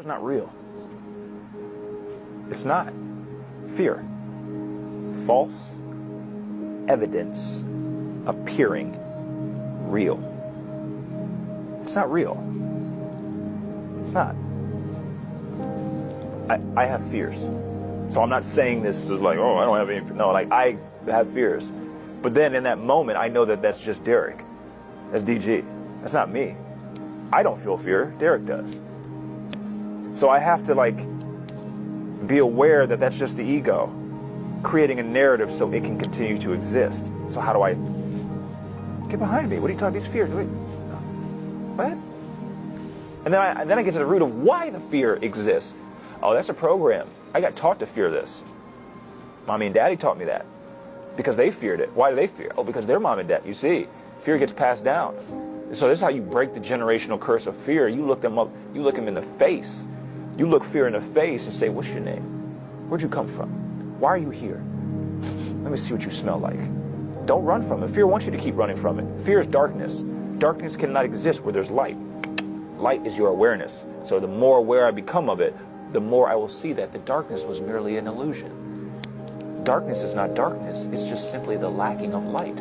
It's not real. It's not. Fear. False evidence appearing real. It's not real. It's not. I have fears. So I'm not saying this is like, oh, I don't have any. No, like I have fears. But then in that moment, I know that that's just Derek. That's DG. That's not me. I don't feel fear. Derek does. So I have to like be aware that that's just the ego creating a narrative so it can continue to exist. So how do I get behind me? What are you talking? These fears. Wait, what? And then I get to the root of why the fear exists. Oh, that's a program. I got taught to fear this. Mommy and daddy taught me that because they feared it. Why do they fear? Oh, because they're mom and dad. You see, fear gets passed down. So this is how you break the generational curse of fear. You look them up. You look them in the face. You look fear in the face and say, what's your name? Where'd you come from? Why are you here? Let me see what you smell like. Don't run from it. Fear wants you to keep running from it. Fear is darkness. Darkness cannot exist where there's light. Light is your awareness. So the more aware I become of it, the more I will see that the darkness was merely an illusion. Darkness is not darkness. It's just simply the lacking of light.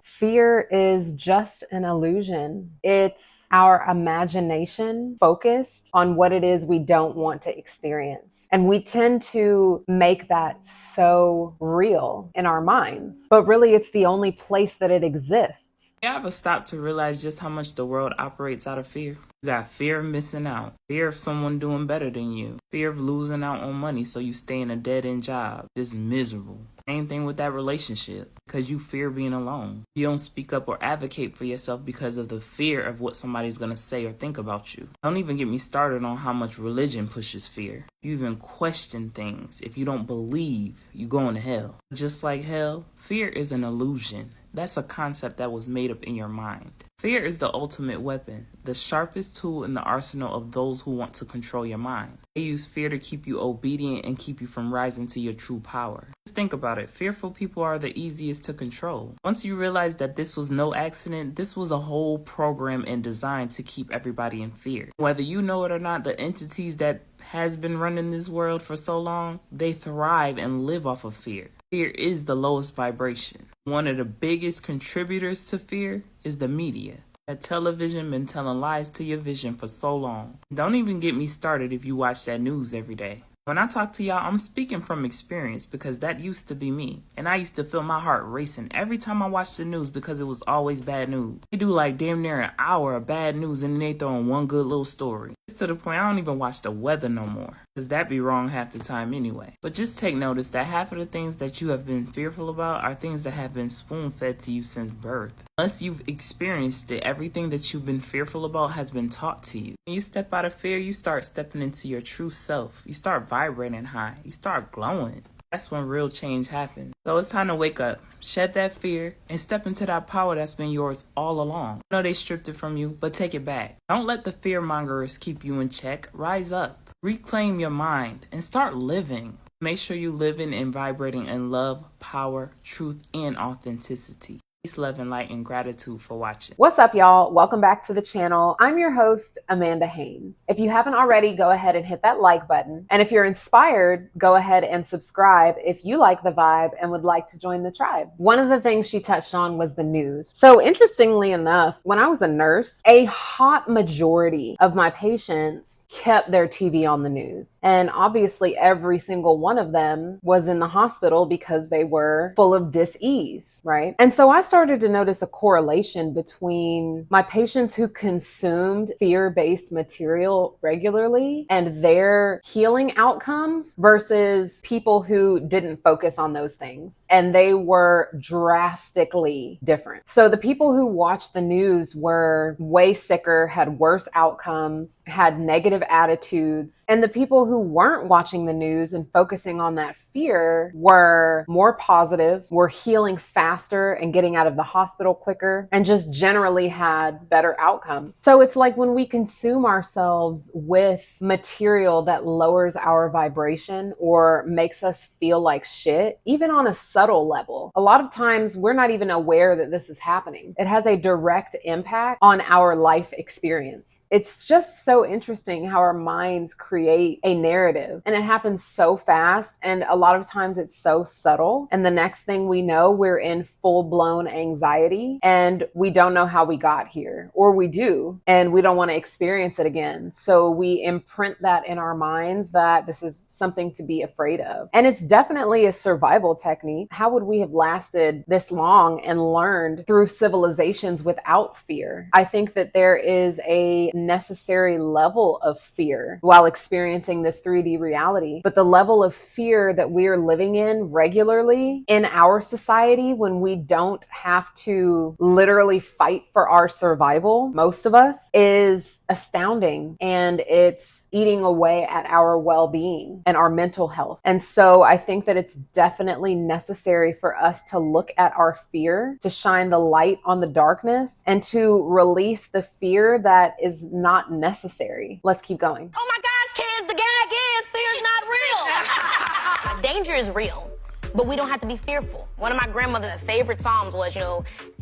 Fear is just an illusion. It's our imagination focused on what it is we don't want to experience. And we tend to make that so real in our minds. But really, it's the only place that it exists. You ever stop to realize just how much the world operates out of fear? You got fear of missing out, fear of someone doing better than you, fear of losing out on money so you stay in a dead-end job, just miserable. Same thing with that relationship, because you fear being alone. You don't speak up or advocate for yourself because of the fear of what somebody's going to say or think about you. Don't even get me started on how much religion pushes fear. You even question things. If you don't believe, you going to hell. Just like hell, fear is an illusion. That's a concept that was made up in your mind. Fear is the ultimate weapon, the sharpest tool in the arsenal of those who want to control your mind. They use fear to keep you obedient and keep you from rising to your true power. Just think about it. Fearful people are the easiest to control. Once you realize that this was no accident, this was a whole program and designed to keep everybody in fear. Whether you know it or not, the entities that has been running this world for so long, they thrive and live off of fear. Fear is the lowest vibration. One of the biggest contributors to fear is the media. That television been telling lies to your vision for so long. Don't even get me started if you watch that news every day. When I talk to y'all, I'm speaking from experience because that used to be me. And I used to feel my heart racing every time I watched the news because it was always bad news. They do like damn near an hour of bad news and then they throw in one good little story. It's to the point I don't even watch the weather no more. Because that be wrong half the time anyway. But just take notice that half of the things that you have been fearful about are things that have been spoon-fed to you since birth. Unless you've experienced it, everything that you've been fearful about has been taught to you. When you step out of fear, you start stepping into your true self. You start vibrating high. You start glowing. That's when real change happens. So it's time to wake up, shed that fear, and step into that power that's been yours all along. I know they stripped it from you, but take it back. Don't let the fear-mongers keep you in check. Rise up. Reclaim your mind and start living. Make sure you living and vibrating in love, power, truth, and authenticity. Peace, love, and light, and gratitude for watching. What's up, y'all? Welcome back to the channel. I'm your host, Amanda Haynes. If you haven't already, go ahead and hit that like button. And if you're inspired, go ahead and subscribe if you like the vibe and would like to join the tribe. One of the things she touched on was the news. So interestingly enough, when I was a nurse, a hot majority of my patients kept their TV on the news. And obviously every single one of them was in the hospital because they were full of dis-ease, right? And so I started to notice a correlation between my patients who consumed fear-based material regularly and their healing outcomes versus people who didn't focus on those things. And they were drastically different. So the people who watched the news were way sicker, had worse outcomes, had negative attitudes. And the people who weren't watching the news and focusing on that fear were more positive, were healing faster and getting out of the hospital quicker, and just generally had better outcomes. So it's like when we consume ourselves with material that lowers our vibration or makes us feel like shit, even on a subtle level, a lot of times we're not even aware that this is happening. It has a direct impact on our life experience. It's just so interesting how our minds create a narrative, and it happens so fast, and a lot of times it's so subtle, and the next thing we know, we're in full-blown anxiety and we don't know how we got here, or we do and we don't want to experience it again. So we imprint that in our minds that this is something to be afraid of, and it's definitely a survival technique. How would we have lasted this long and learned through civilizations without fear? I think that there is a necessary level of fear while experiencing this 3D reality, but the level of fear that we're living in regularly in our society, when we don't have to literally fight for our survival, most of us, is astounding, and it's eating away at our well-being and our mental health. And so I think that it's definitely necessary for us to look at our fear, to shine the light on the darkness, and to release the fear that is not necessary. Let's keep going. Oh my gosh, kids, the gag is fear's not real. Danger is real, but we don't have to be fearful. One of my grandmother's favorite psalms was,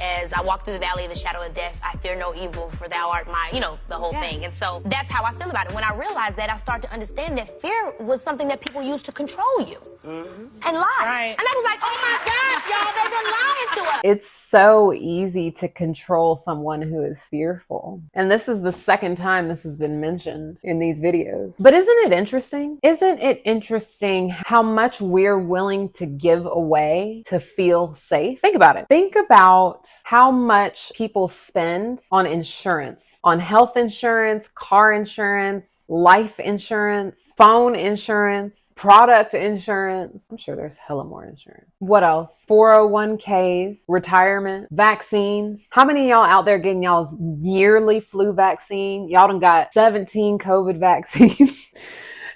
as I walk through the valley of the shadow of death, I fear no evil, for thou art my, the whole thing. And so that's how I feel about it. When I realized that, I started to understand that fear was something that people used to control you and lie. Right. And I was like, oh my gosh, y'all, they've been lying to us. It's so easy to control someone who is fearful. And this is the second time this has been mentioned in these videos. But isn't it interesting? Isn't it interesting how much we're willing to give away to feel safe? Think about it. Think about how much people spend on insurance, on health insurance, car insurance, life insurance, phone insurance, product insurance. I'm sure there's hella more insurance. What else? 401ks, retirement, vaccines. How many of y'all out there getting y'all's yearly flu vaccine? Y'all done got 17 COVID vaccines.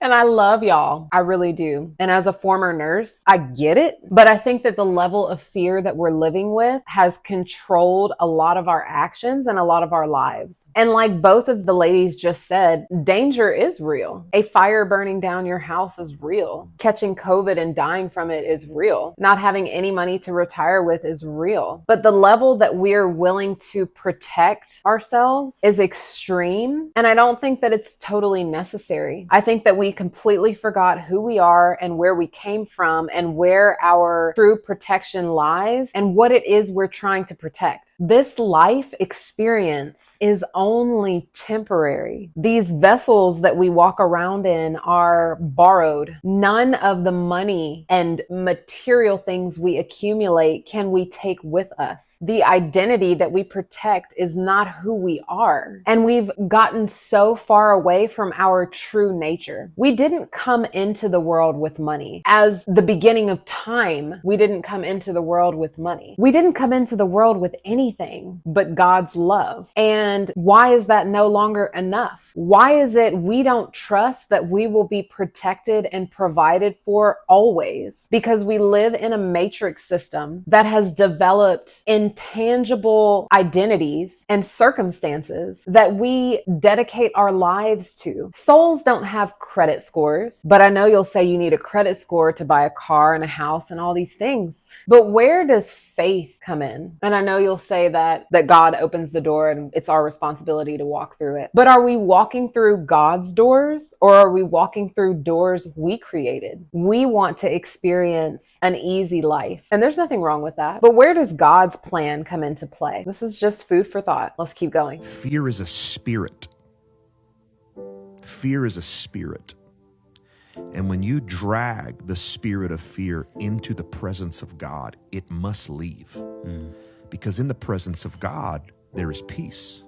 And I love y'all. I really do. And as a former nurse, I get it. But I think that the level of fear that we're living with has controlled a lot of our actions and a lot of our lives. And like both of the ladies just said, danger is real. A fire burning down your house is real. Catching COVID and dying from it is real. Not having any money to retire with is real. But the level that we're willing to protect ourselves is extreme. And I don't think that it's totally necessary. I think that we completely forgot who we are and where we came from and where our true protection lies and what it is we're trying to protect. This life experience is only temporary. These vessels that we walk around in are borrowed. None of the money and material things we accumulate can we take with us. The identity that we protect is not who we are. And we've gotten so far away from our true nature. We didn't come into the world with money. As the beginning of time, we didn't come into the world with money. We didn't come into the world with anything but God's love. And why is that no longer enough? Why is it we don't trust that we will be protected and provided for always? Because we live in a matrix system that has developed intangible identities and circumstances that we dedicate our lives to. Souls don't have credit scores, but I know you'll say you need a credit score to buy a car and a house and all these things. But where does faith come in? And I know you'll say that God opens the door and it's our responsibility to walk through it. But are we walking through God's doors, or are we walking through doors we created? We want to experience an easy life, and there's nothing wrong with that. But where does God's plan come into play? This is just food for thought. Let's keep going. Fear is a spirit. Fear is a spirit. And when you drag the spirit of fear into the presence of God, it must leave. Because in the presence of God, there is peace.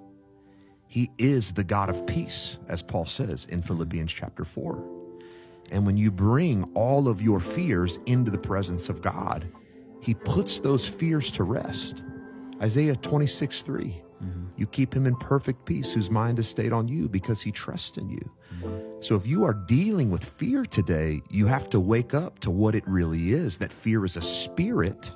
He is the God of peace, as Paul says in Philippians chapter 4. And when you bring all of your fears into the presence of God, he puts those fears to rest. Isaiah 26:3. You keep him in perfect peace whose mind is stayed on you because he trusts in you. So if you are dealing with fear today, you have to wake up to what it really is, that fear is a spirit,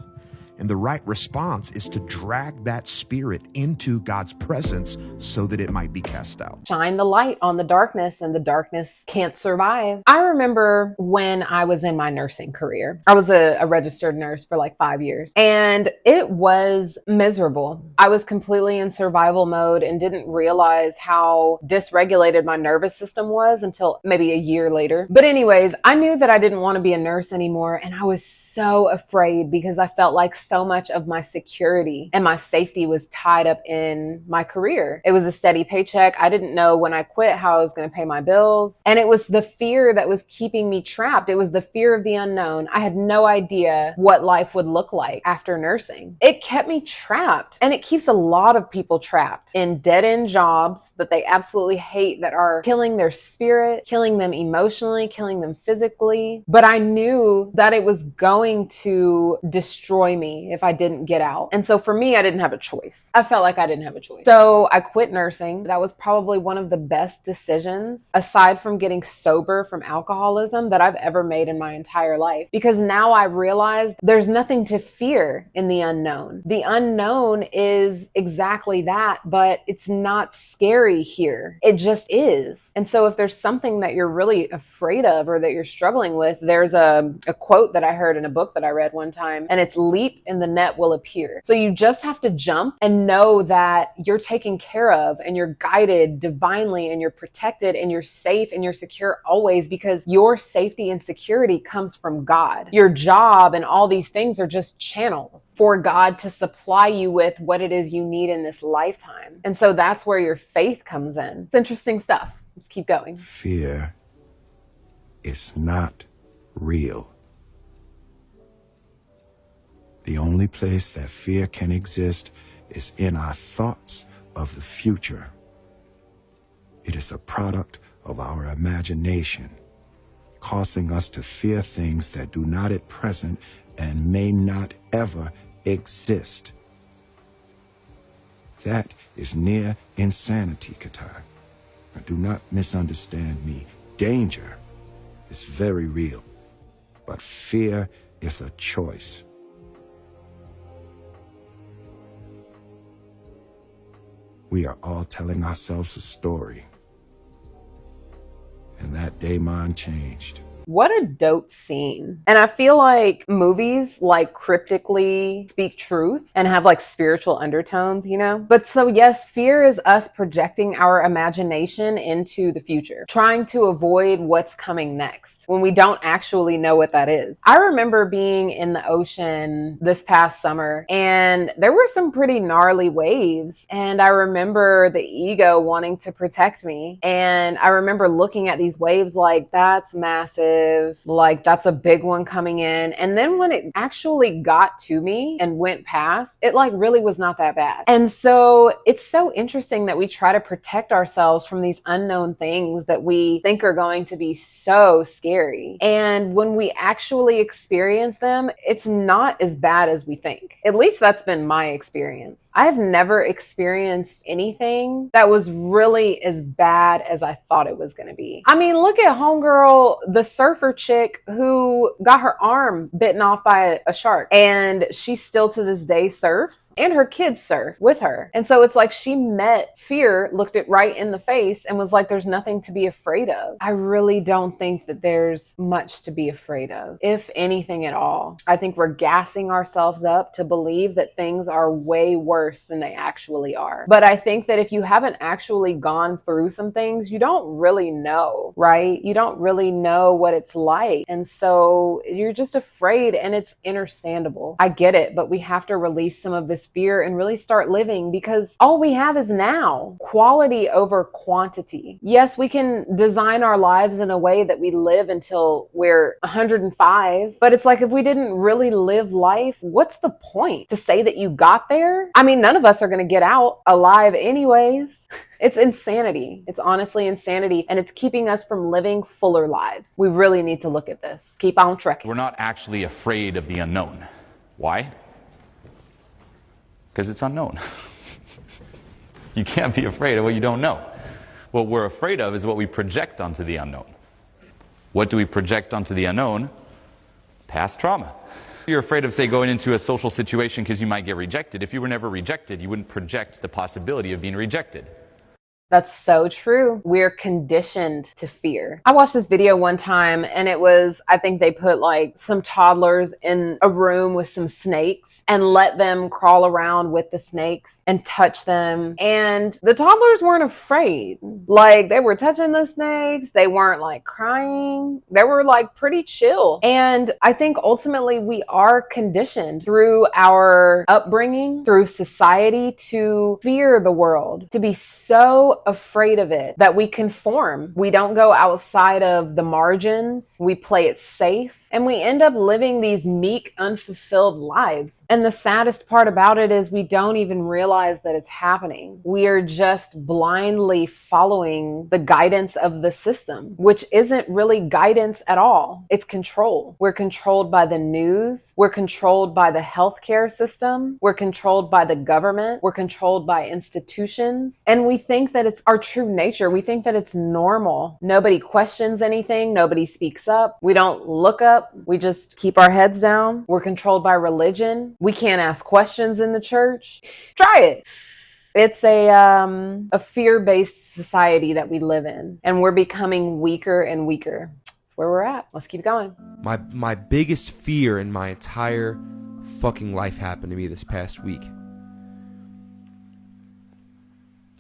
And the right response is to drag that spirit into God's presence so that it might be cast out. Shine the light on the darkness and the darkness can't survive. I remember when I was in my nursing career, I was a registered nurse for like 5 years, and it was miserable. I was completely in survival mode and didn't realize how dysregulated my nervous system was until maybe a year later. But anyways, I knew that I didn't want to be a nurse anymore, and I was so afraid because I felt like so much of my security and my safety was tied up in my career. It was a steady paycheck. I didn't know when I quit how I was going to pay my bills. And it was the fear that was keeping me trapped. It was the fear of the unknown. I had no idea what life would look like after nursing. It kept me trapped, and it keeps a lot of people trapped in dead-end jobs that they absolutely hate, that are killing their spirit, killing them emotionally, killing them physically. But I knew that it was going to destroy me if I didn't get out. And so for me, I didn't have a choice. I felt like I didn't have a choice. So I quit nursing. That was probably one of the best decisions, aside from getting sober from alcoholism, that I've ever made in my entire life. Because now I realize there's nothing to fear in the unknown. The unknown is exactly that, but it's not scary here. It just is. And so if there's something that you're really afraid of or that you're struggling with, there's a quote that I heard in a book that I read one time, and it's leap and the net will appear. So you just have to jump and know that you're taken care of and you're guided divinely and you're protected and you're safe and you're secure always, because your safety and security comes from God. Your job and all these things are just channels for God to supply you with what it is you need in this lifetime. And so that's where your faith comes in. It's interesting stuff. Let's keep going. Fear is not real. The only place that fear can exist is in our thoughts of the future. It is a product of our imagination, causing us to fear things that do not at present and may not ever exist. That is near insanity, Qatar. Now, do not misunderstand me. Danger is very real, but fear is a choice. We are all telling ourselves a story. And that day mine changed. What a dope scene. And I feel like movies like cryptically speak truth and have like spiritual undertones, you know? But so yes, fear is us projecting our imagination into the future, trying to avoid what's coming next when we don't actually know what that is. I remember being in the ocean this past summer, and there were some pretty gnarly waves. And I remember the ego wanting to protect me. And I remember looking at these waves like, that's massive, like that's a big one coming in. And then when it actually got to me and went past, it like really was not that bad. And so it's so interesting that we try to protect ourselves from these unknown things that we think are going to be so scary. And when we actually experience them, it's not as bad as we think. At least that's been my experience. I've never experienced anything that was really as bad as I thought it was going to be. I mean, look at homegirl, the surfer chick who got her arm bitten off by a shark, and she still to this day surfs, and her kids surf with her. And so it's like she met fear, looked it right in the face, and was like, there's nothing to be afraid of. I really don't think that there's much to be afraid of, if anything at all. I think we're gassing ourselves up to believe that things are way worse than they actually are. But I think that if you haven't actually gone through some things, you don't really know, right? You don't really know what it's like. And so you're just afraid, and it's understandable. I get it, but we have to release some of this fear and really start living, because all we have is now. Quality over quantity. Yes, we can design our lives in a way that we live until we're 105, but it's like, if we didn't really live life, what's the point to say that you got there? I mean, none of us are going to get out alive anyways. It's insanity. It's honestly insanity, and it's keeping us from living fuller lives. We really need to look at this. Keep on trekking. We're not actually afraid of the unknown. Why? Because it's unknown. You can't be afraid of what you don't know. What we're afraid of is what we project onto the unknown. What do we project onto the unknown? Past trauma. You're afraid of, say, going into a social situation because you might get rejected. If you were never rejected, you wouldn't project the possibility of being rejected. That's so true. We're conditioned to fear. I watched this video one time and it was, I think they put like some toddlers in a room with some snakes and let them crawl around with the snakes and touch them. And the toddlers weren't afraid. Like they were touching the snakes. They weren't like crying. They were like pretty chill. And I think ultimately we are conditioned through our upbringing, through society to fear the world, to be so afraid of it that we conform. We don't go outside of the margins. We play it safe. And we end up living these meek, unfulfilled lives. And the saddest part about it is we don't even realize that it's happening. We are just blindly following the guidance of the system, which isn't really guidance at all. It's control. We're controlled by the news. We're controlled by the healthcare system. We're controlled by the government. We're controlled by institutions. And we think that it's our true nature. We think that it's normal. Nobody questions anything. Nobody speaks up. We don't look up. We just keep our heads down. We're controlled by religion. We can't ask questions in the church. Try it. It's a fear-based society that we live in, and we're becoming weaker and weaker. That's where we're at. Let's keep going. My biggest fear in my entire fucking life happened to me this past week.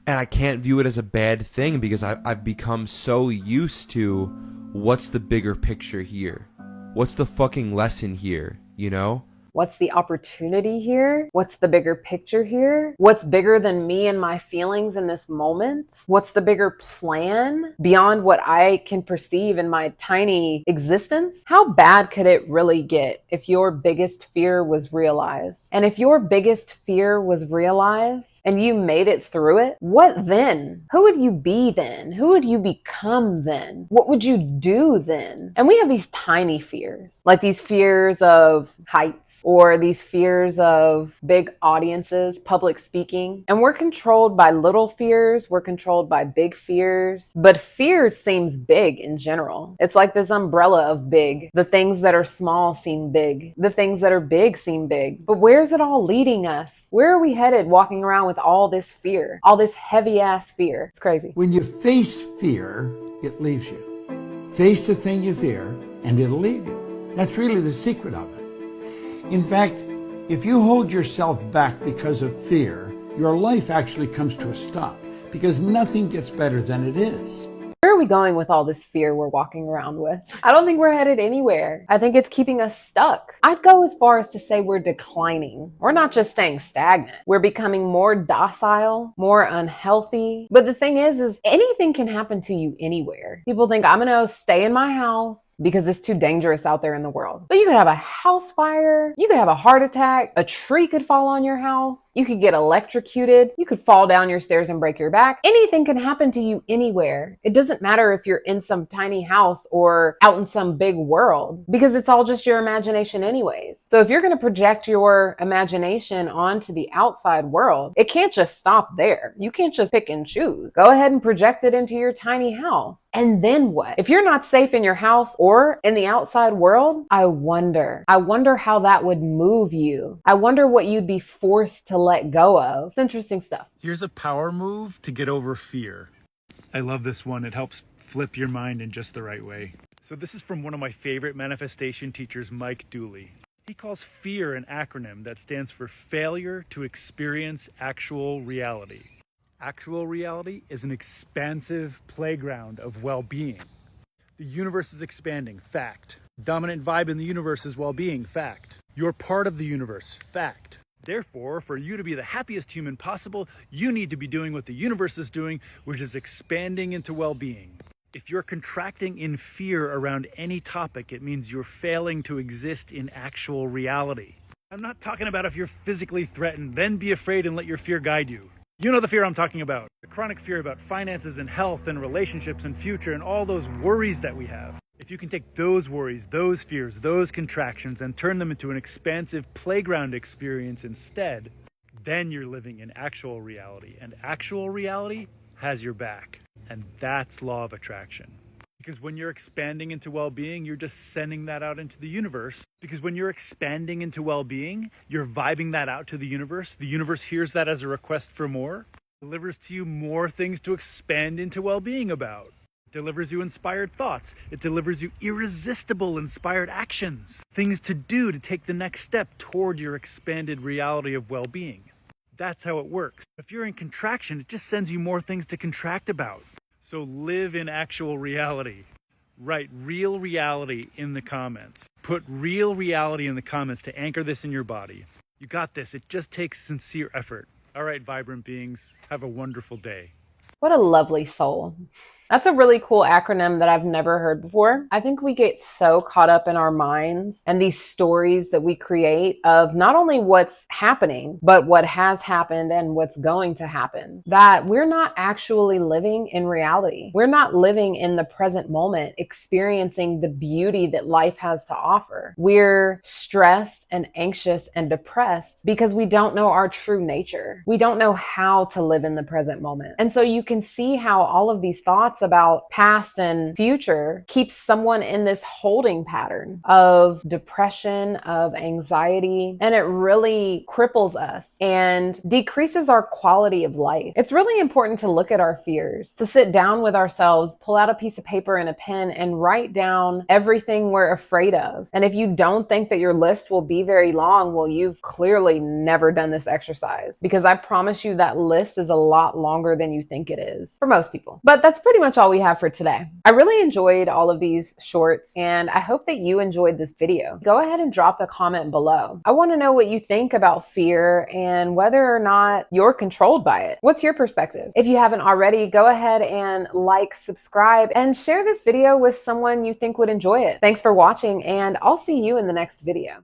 And I can't view it as a bad thing because I've become so used to what's the bigger picture here? What's the fucking lesson here, you know? What's the opportunity here? What's the bigger picture here? What's bigger than me and my feelings in this moment? What's the bigger plan beyond what I can perceive in my tiny existence? How bad could it really get if your biggest fear was realized? And if your biggest fear was realized and you made it through it, what then? Who would you be then? Who would you become then? What would you do then? And we have these tiny fears, like these fears of heights, or these fears of big audiences, public speaking. And we're controlled by little fears. We're controlled by big fears. But fear seems big in general. It's like this umbrella of big. The things that are small seem big. The things that are big seem big. But where's it all leading us? Where are we headed walking around with all this fear? All this heavy ass fear. It's crazy. When you face fear, it leaves you. Face the thing you fear and it'll leave you. That's really the secret of it. In fact, if you hold yourself back because of fear, your life actually comes to a stop because nothing gets better than it is. Where are we going with all this fear we're walking around with? I don't think we're headed anywhere. I think it's keeping us stuck. I'd go as far as to say we're declining. We're not just staying stagnant. We're becoming more docile, more unhealthy. But the thing is anything can happen to you anywhere. People think I'm gonna stay in my house because it's too dangerous out there in the world. But you could have a house fire. You could have a heart attack. A tree could fall on your house. You could get electrocuted. You could fall down your stairs and break your back. Anything can happen to you anywhere. It doesn't matter if you're in some tiny house or out in some big world because it's all just your imagination anyways. So if you're going to project your imagination onto the outside world, it can't just stop there. You can't just pick and choose. Go ahead and project it into your tiny house. And then what? If you're not safe in your house or in the outside world, I wonder how that would move you. I wonder what you'd be forced to let go of. It's interesting stuff. Here's a power move to get over fear. I love this one. It helps flip your mind in just the right way. So this is from one of my favorite manifestation teachers, Mike Dooley. He calls fear an acronym that stands for failure to experience actual reality. Actual reality is an expansive playground of well-being. The universe is expanding, fact. Dominant vibe in the universe is well-being, fact. You're part of the universe, fact. Therefore, for you to be the happiest human possible, you need to be doing what the universe is doing, which is expanding into well-being. If you're contracting in fear around any topic, it means you're failing to exist in actual reality. I'm not talking about if you're physically threatened, then be afraid and let your fear guide you. You know the fear I'm talking about. The chronic fear about finances and health and relationships and future and all those worries that we have. If you can take those worries, those fears, those contractions, and turn them into an expansive playground experience instead, then you're living in actual reality. And actual reality has your back. And that's law of attraction. Because when you're expanding into well-being, you're just sending that out into the universe. Because when you're expanding into well-being, you're vibing that out to the universe. The universe hears that as a request for more, delivers to you more things to expand into well-being about. It delivers you inspired thoughts. It delivers you irresistible inspired actions. Things to do to take the next step toward your expanded reality of well-being. That's how it works. If you're in contraction, it just sends you more things to contract about. So live in actual reality. Write real reality in the comments. Put real reality in the comments to anchor this in your body. You got this. It just takes sincere effort. All right, vibrant beings, have a wonderful day. What a lovely soul. That's a really cool acronym that I've never heard before. I think we get so caught up in our minds and these stories that we create of not only what's happening, but what has happened and what's going to happen, that we're not actually living in reality. We're not living in the present moment, experiencing the beauty that life has to offer. We're stressed and anxious and depressed because we don't know our true nature. We don't know how to live in the present moment. And so you can see how all of these thoughts about past and future keeps someone in this holding pattern of depression, of anxiety, and it really cripples us and decreases our quality of life. It's really important to look at our fears, to sit down with ourselves, pull out a piece of paper and a pen and write down everything we're afraid of. And if you don't think that your list will be very long, well, you've clearly never done this exercise, because I promise you that list is a lot longer than you think it is for most people. But that's pretty much all we have for today. I really enjoyed all of these shorts and I hope that you enjoyed this video. Go ahead and drop a comment below. I want to know what you think about fear and whether or not you're controlled by it. What's your perspective? If you haven't already, go ahead and like, subscribe, and share this video with someone you think would enjoy it. Thanks for watching, and I'll see you in the next video.